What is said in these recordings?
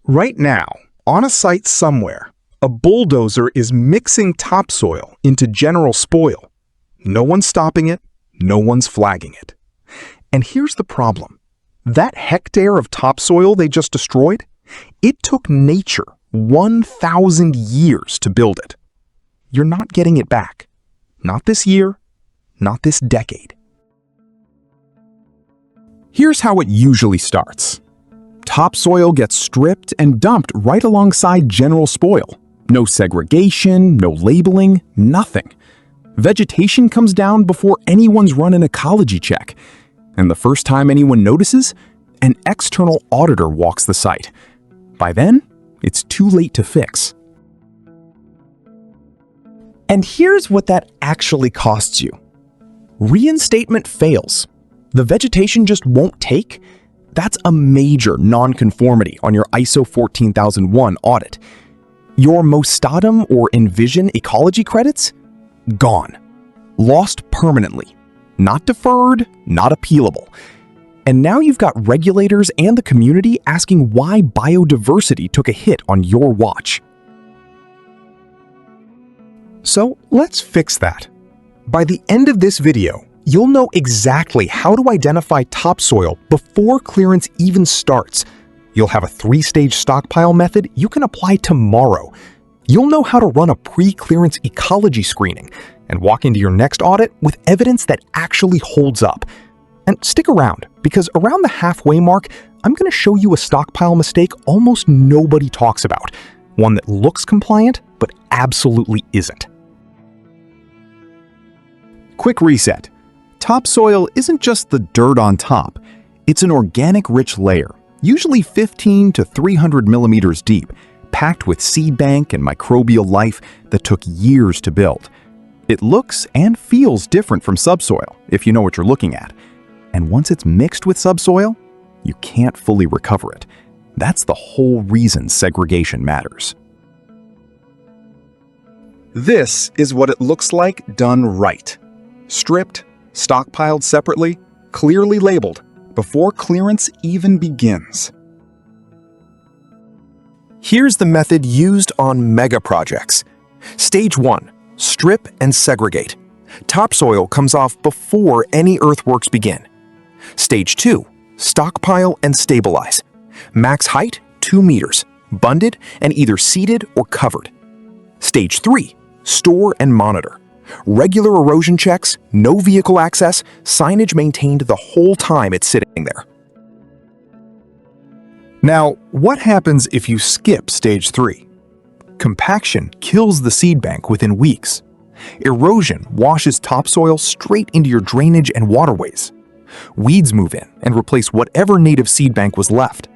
Right now, on a site somewhere, a bulldozer is mixing topsoil into general spoil. No one's stopping it, no one's flagging it. And here's the problem. That hectare of topsoil they just destroyed, it took nature 1,000 years to build it. You're not getting it back. Not this year, not this decade. Here's how it usually starts. Topsoil gets stripped and dumped right alongside general spoil. No segregation, no labeling, nothing. Vegetation comes down before anyone's run an ecology check. And the first time anyone notices, an external auditor walks the site. By then, it's too late to fix. And here's what that actually costs you. Reinstatement fails. The vegetation just won't take. That's a major nonconformity on your ISO 14001 audit. Your Mostadam or Envision ecology credits? Gone. Lost permanently. Not deferred, not appealable. And now you've got regulators and the community asking why biodiversity took a hit on your watch. So let's fix that. By the end of this video, you'll know exactly how to identify topsoil before clearance even starts. You'll have a 3-stage stockpile method you can apply tomorrow. You'll know how to run a pre-clearance ecology screening and walk into your next audit with evidence that actually holds up. And stick around, because around the halfway mark, I'm going to show you a stockpile mistake almost nobody talks about. One that looks compliant, but absolutely isn't. Quick reset. Topsoil isn't just the dirt on top. It's an organic-rich layer, usually 15 to 300 millimeters deep, packed with seed bank and microbial life that took years to build. It looks and feels different from subsoil, if you know what you're looking at. And once it's mixed with subsoil, you can't fully recover it. That's the whole reason segregation matters. This is what it looks like done right. Stripped, stockpiled separately, clearly labeled, before clearance even begins. Here's the method used on mega projects. Stage 1, strip and segregate. Topsoil comes off before any earthworks begin. Stage 2, stockpile and stabilize. Max height, 2 meters, bunded and either seeded or covered. Stage 3, store and monitor. Regular erosion checks, no vehicle access, signage maintained the whole time it's sitting there. Now, what happens if you skip stage 3? Compaction kills the seed bank within weeks. Erosion washes topsoil straight into your drainage and waterways. Weeds move in and replace whatever native seed bank was left.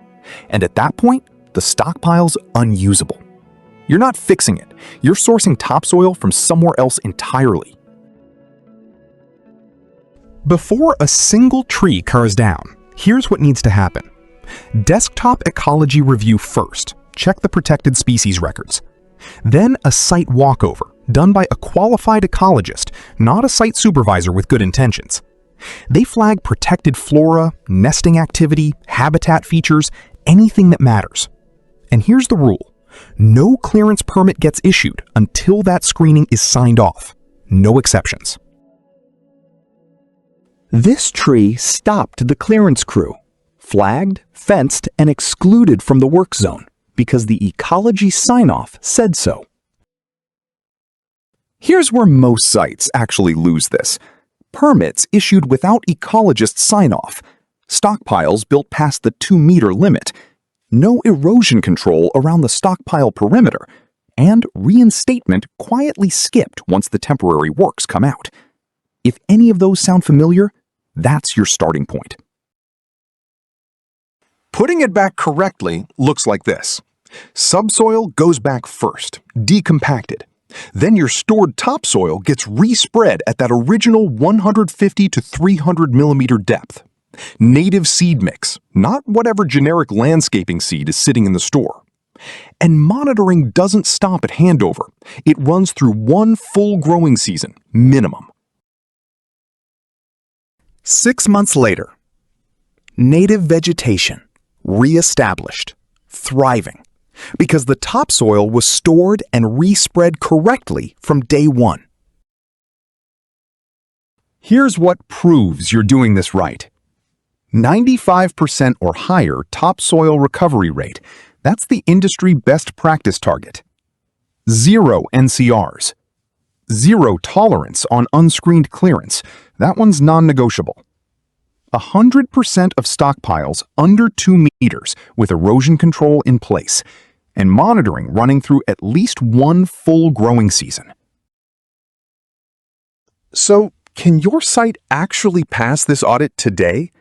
And at that point, the stockpile's unusable. You're not fixing it. You're sourcing topsoil from somewhere else entirely. Before a single tree curs down, here's what needs to happen. Desktop ecology review first. Check the protected species records. Then a site walkover, done by a qualified ecologist, not a site supervisor with good intentions. They flag protected flora, nesting activity, habitat features, anything that matters. And here's the rule. No clearance permit gets issued until that screening is signed off. No exceptions. This tree stopped the clearance crew, flagged, fenced, and excluded from the work zone because the ecology sign-off said so. Here's where most sites actually lose this. Permits issued without ecologist sign-off, stockpiles built past the 2-meter limit, no erosion control around the stockpile perimeter, and reinstatement quietly skipped once the temporary works come out. If any of those sound familiar, that's your starting point. Putting it back correctly looks like this. Subsoil goes back first, decompacted. Then your stored topsoil gets respread at that original 150 to 300 millimeter depth. Native seed mix, not whatever generic landscaping seed is sitting in the store. And monitoring doesn't stop at handover. It runs through 1 full growing season, minimum. 6 months later, native vegetation, reestablished, thriving, because the topsoil was stored and respread correctly from day one. Here's what proves you're doing this right. 95% or higher topsoil recovery rate. That's the industry best practice target. 0 NCRs. 0 tolerance on unscreened clearance. That one's non-negotiable. 100% of stockpiles under 2 meters with erosion control in place, and monitoring running through at least one full growing season. So, can your site actually pass this audit today?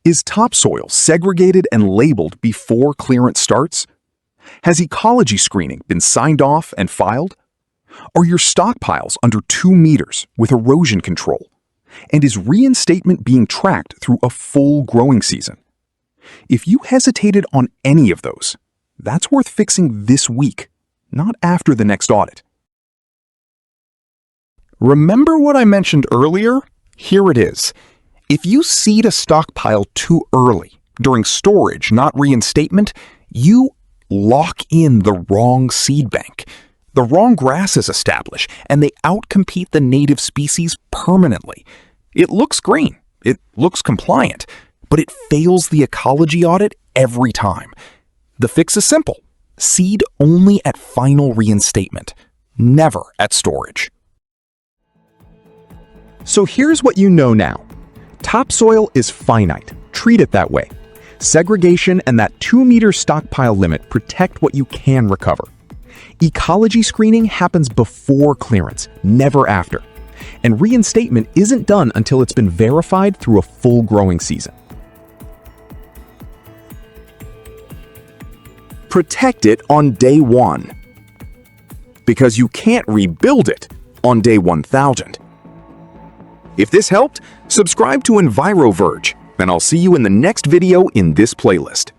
Is topsoil segregated and labeled before clearance starts? Has ecology screening been signed off and filed? Are your stockpiles under 2 meters with erosion control? And is reinstatement being tracked through a full growing season? If you hesitated on any of those, that's worth fixing this week, not after the next audit. Remember what I mentioned earlier? Here it is. If you seed a stockpile too early, during storage, not reinstatement, you lock in the wrong seed bank. The wrong grasses establish, and they outcompete the native species permanently. It looks green, it looks compliant, but it fails the ecology audit every time. The fix is simple. Seed only at final reinstatement, never at storage. So here's what you know now. Topsoil is finite. Treat it that way. Segregation and that 2-meter stockpile limit protect what you can recover. Ecology screening happens before clearance, never after. And reinstatement isn't done until it's been verified through a full growing season. Protect it on day 1. Because you can't rebuild it on day 1000. If this helped, subscribe to EnviroVerge, and I'll see you in the next video in this playlist.